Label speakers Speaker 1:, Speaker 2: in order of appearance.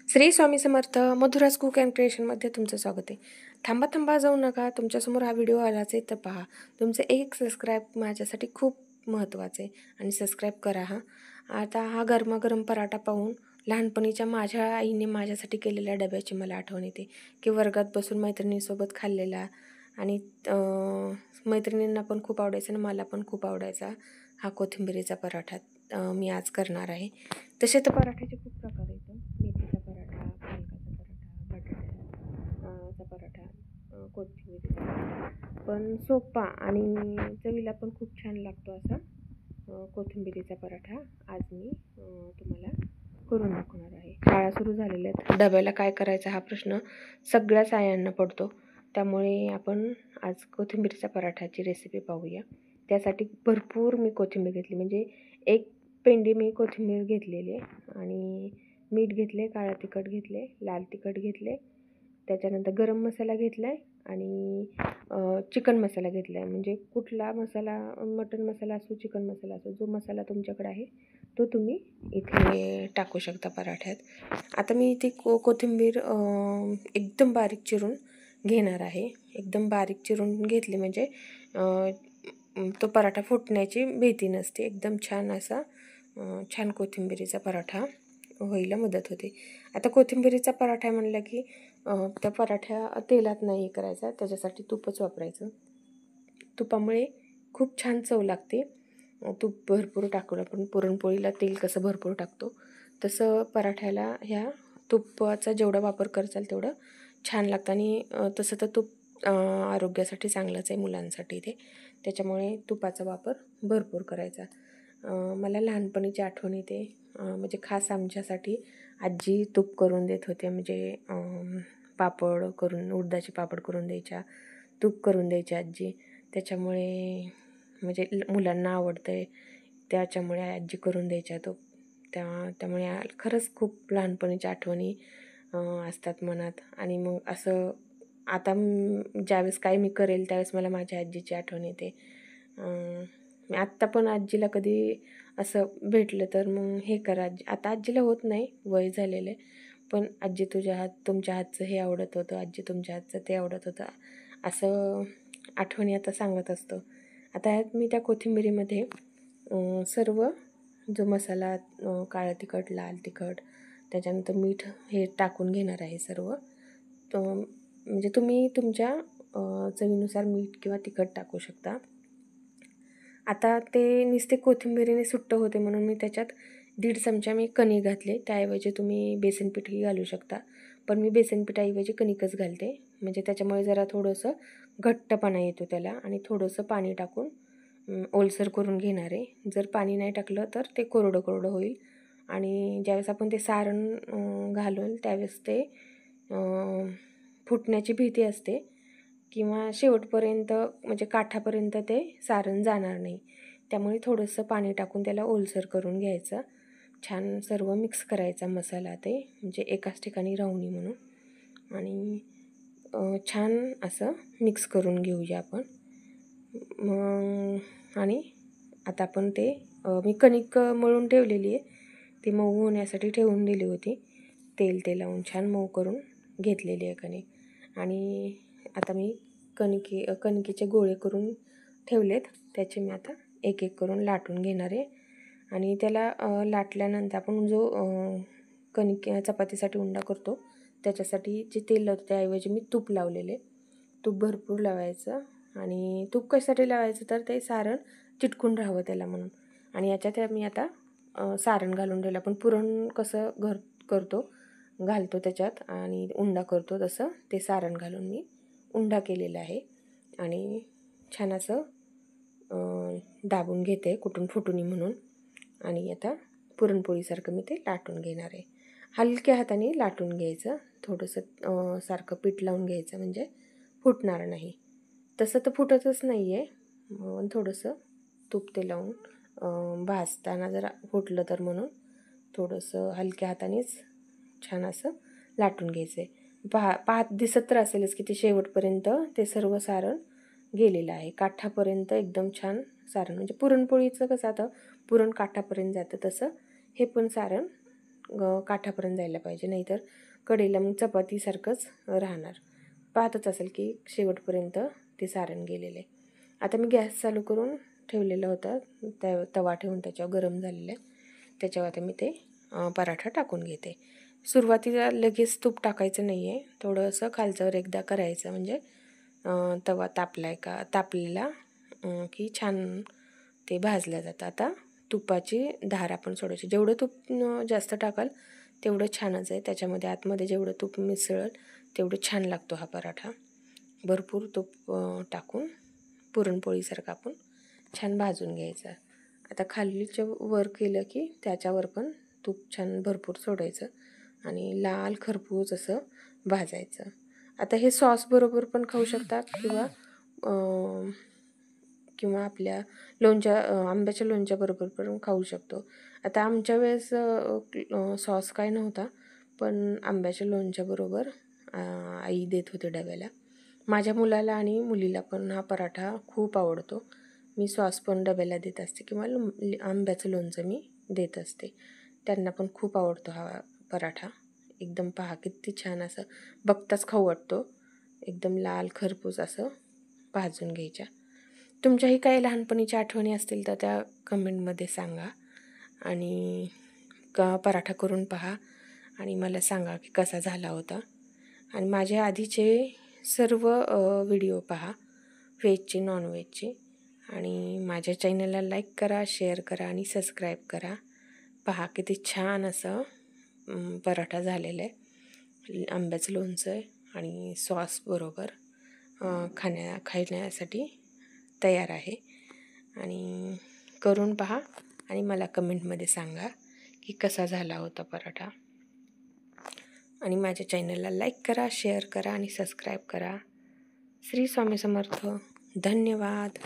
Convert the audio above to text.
Speaker 1: Shri Swami Samarth. Madhuraj cook and क्रिएशनमध्ये तुमचं स्वागत आहे. थांबा थांबा जाऊ नका, तुमच्यासमोर हा व्हिडिओ आलाच आहे तर पहा. तुमचं एक सबस्क्राईब माझ्यासाठी खूप महत्त्वाचं आहे आणि सबस्क्राईब करा. आता हा गरमागरम पराठा पाहून लहानपणीच्या माझ्या आईने माझ्यासाठी केलेल्या डब्याची मला आठवण येते की वर्गात बसून मैत्रिणींसोबत खाल्लेला आणि मैत्रिणींना पण खूप आवडायचा आणि मला पण खूप आवडायचा हा कोथिंबिरीचा पराठा मी आज करणार आहे. तसे तर पराठ्याचे खूप प्रकार आहेत. मेथीचा पराठा, पालकाचा पराठा, बटाट्याचा पराठा, कोथिंबीरीचा पराठा, पण सोपा आणि चवीला पण खूप छान लागतो असा कोथिंबीरीचा पराठा आज मी तुम्हाला करून दाखवणार आहे. शाळा सुरू झालेल्या आहेत, डब्याला काय करायचा हा प्रश्न सगळ्याच आयांना पडतो. त्यामुळे आपण आज कोथिंबीरीचा पराठाची रेसिपी पाहूया. त्यासाठी भरपूर मी कोथिंबीर घेतली, म्हणजे एक पेंडी मी कोथिंबीर घेतलेली आहे आणि मीठ घेतले, काळं तिखट घेतले, लाल तिखट घेतले, त्याच्यानंतर गरम मसाला घेतला आहे आणि चिकन मसाला घेतला आहे. म्हणजे कुठला मसाला, मटन मसाला असो, चिकन मसाला असो, जो मसाला तुमच्याकडे आहे तो तुम्ही इथे टाकू शकता पराठ्यात. आता मी ती कोथिंबीर एकदम बारीक चिरून घेणार आहे. एकदम बारीक चिरून घेतली म्हणजे तो पराठा फुटण्याची भीती नसते. एकदम छान असा छान कोथिंबीरीचा पराठा व्हायला मदत होते. आता कोथिंबीरीचा पराठा म्हणलं की त्या पराठ्या तेलात नाही करायचा, त्याच्यासाठी तूपच वापरायचं. तुपामुळे खूप छान चव लागते. तूप भरपूर टाकून आपण पुरणपोळीला तेल कसं भरपूर टाकतो तसं पराठ्याला ह्या तुपाचा जेवढा वापर करचाल तेवढं छान लागतं. आणि तसं तर तूप आरोग्यासाठी चांगलंच आहे मुलांसाठी ते, त्याच्यामुळे तुपाचा वापर भरपूर करायचा. मला लहानपणीची आठवण येते, म्हणजे खास आमच्यासाठी आजी तूप करून देत होते. म्हणजे पापड करून, उडदाचे पापड करून द्यायच्या, तूप करून द्यायची आजी. त्याच्यामुळे म्हणजे मुलांना आवडतं आहे त्याच्यामुळे आजी करून द्यायच्या तो. त्यामुळे खरंच खूप लहानपणीच्या आठवणी असतात मनात. आणि मग असं आता ज्यावेळेस काय मी करेल त्यावेळेस मला माझ्या आजीची आठवण येते. मी आत्ता पण आजीला कधी असं भेटलं तर मग हे करा आजी. आता आजीला होत नाही, वय झालेलं आहे, पण आजी तुमच्या हातचं हे आवडत होतं, आजी तुमच्या हातचं ते आवडत होतं, असं आठवणी आता सांगत असतो. आता मी त्या कोथिंबिरीमध्ये सर्व जो मसाला, काळं तिखट, लाल तिखट, त्याच्यानंतर मीठ हे टाकून घेणार आहे सर्व. म्हणजे तुम्ही तुमच्या चवीनुसार मीठ किंवा तिखट टाकू शकता. आता ते नुसते कोथिंबिरीने सुट्ट होते म्हणून मी त्याच्यात 1.5 चमचा मी कणिक घातले. त्याऐवजी तुम्ही बेसनपीठही घालू शकता, पण मी बेसनपीठाऐवजी कणिकच घालते. म्हणजे त्याच्यामुळे जरा थोडंसं घट्टपणा येतो त्याला. आणि थोडंसं पाणी टाकून ओलसर करून घेणार आहे. जर पाणी नाही टाकलं तर ते कोरडं कोरडं होईल आणि ज्यावेळेस आपण ते सारण घालून त्यावेळेस ते फुटण्याची भीती असते किंवा शेवटपर्यंत म्हणजे काठापर्यंत ते सारण जाणार नाही. त्यामुळे थोडंसं पाणी टाकून त्याला ओलसर करून घ्यायचं. छान सर्व मिक्स करायचा मसाला ते, म्हणजे एकाच ठिकाणी राहू नये म्हणून. आणि छान असं मिक्स करून घेऊया आपण. आणि आता आपण ते मी कणिक मळून ठेवलेली आहे, ती मऊ होण्यासाठी ठेवून दिली होती. तेल लावून छान मऊ करून घेतलेली आहे कणिक. आणि आता मी कणकीचे गोळे करून ठेवलेत, त्याचे मी आता एक एक करून लाटून घेणार आहे. आणि त्याला लाटल्यानंतर आपण जो चपातीसाठी उंडा करतो त्याच्यासाठी जे तेल लावतो त्याऐवजी मी तूप लावलेले. तूप भरपूर लावायचं. आणि तूप कशासाठी लावायचं तर ते सारण चिटकून राहावं त्याला म्हणून. आणि याच्यात मी आता सारण घालून ठेवलं. आपण पुरण कसं घालतो त्याच्यात आणि उंडा करतो तसं ते सारण घालून मी उंडा केलेला आहे. आणि छान असं दाबून घेते कुठून फुटू नये म्हणून. आणि आता पुरणपोळीसारखं मी ते लाटून घेणार आहे. हलक्या हाताने लाटून घ्यायचं, थोडंसं सारखं पीठ लावून घ्यायचं म्हणजे फुटणार नाही. तसं तर फुटतच नाही आहे, थोडंसं तूप ते लावून भाजताना जरा फुटलं तर म्हणून थोडंसं हलक्या हातानेच छान असं लाटून घ्यायचं आहे. पाहत दिसत तर असेलच की ते शेवटपर्यंत ते सर्व सारण गेलेलं आहे, काठापर्यंत एकदम छान सारण. म्हणजे पुरणपोळीचं कसं आता पुरण काठापर्यंत जातं तसं हे पण सारण काठापर्यंत जायला पाहिजे, नाहीतर कढईला मग चपातीसारखंच राहणार. पाहतच असेल की शेवटपर्यंत ते सारण गेलेलं आहे. आता मी गॅस चालू करून ठेवलेला होता, तवा ठेवून त्याच्यावर गरम झालेलं आहे. त्याच्यावर आता मी ते पराठा टाकून घेते. सुरुवातीला लगेच तूप टाकायचं नाही आहे, थोडंसं खालच्यावर एकदा करायचं, म्हणजे तवा तापलेला की छान ते भाजलं जातं. आता तुपाची धार आपण सोडायची. जेवढं तूप जास्त टाकाल तेवढं छानच आहे. त्याच्यामध्ये आतमध्ये जेवढं तूप मिसळेल तेवढं छान लागतो हा पराठा. भरपूर तूप टाकून पुरणपोळीसारखा आपण छान भाजून घ्यायचा. आता खालीच्या वर केलं की त्याच्यावर पण तूप छान भरपूर सोडायचं आणि लाल खरपूस असं भाजायचं. आता हे सॉसबरोबर पण खाऊ शकतात किंवा आपल्या आंब्याच्या लोणच्याबरोबर पण खाऊ शकतो. आता आमच्या वेळेस सॉस काय नव्हता, पण आंब्याच्या लोणच्याबरोबर आई देत होते डब्याला. माझ्या मुलाला आणि मुलीला पण हा पराठा खूप आवडतो. मी सॉस पण डब्याला देत असते किंवा आंब्याचं लोणचं मी देत असते. त्यांना पण खूप आवडतो हा पराठा. एकदम पहा किती छान असं बघताच खाऊ वाटतो. एकदम लाल खरपूस असं भाजून घ्यायच्या. तुमच्याही काही लहानपणीच्या आठवणी असतील तर त्या कमेंटमध्ये सांगा आणि पराठा करून पहा आणि मला सांगा की कसा झाला होता. आणि माझे आधीचे सर्व व्हिडिओ पहा, व्हेजचे नॉनव्हेजचे, आणि माझ्या चॅनलला लाईक करा, शेअर करा आणि सबस्क्राईब करा. पहा किती छान असं पराठा झालेला आहे. आंब्याचं लोणचं आहे आणि सॉसबरोबर खाण्यासाठी तयार आहे. आणि करून पहा आणि मला कमेंटमध्ये सांगा की कसा झाला होता पराठा. आणि माझ्या चॅनलला लाईक करा, शेअर करा आणि सबस्क्राईब करा. श्री स्वामी समर्थ. धन्यवाद.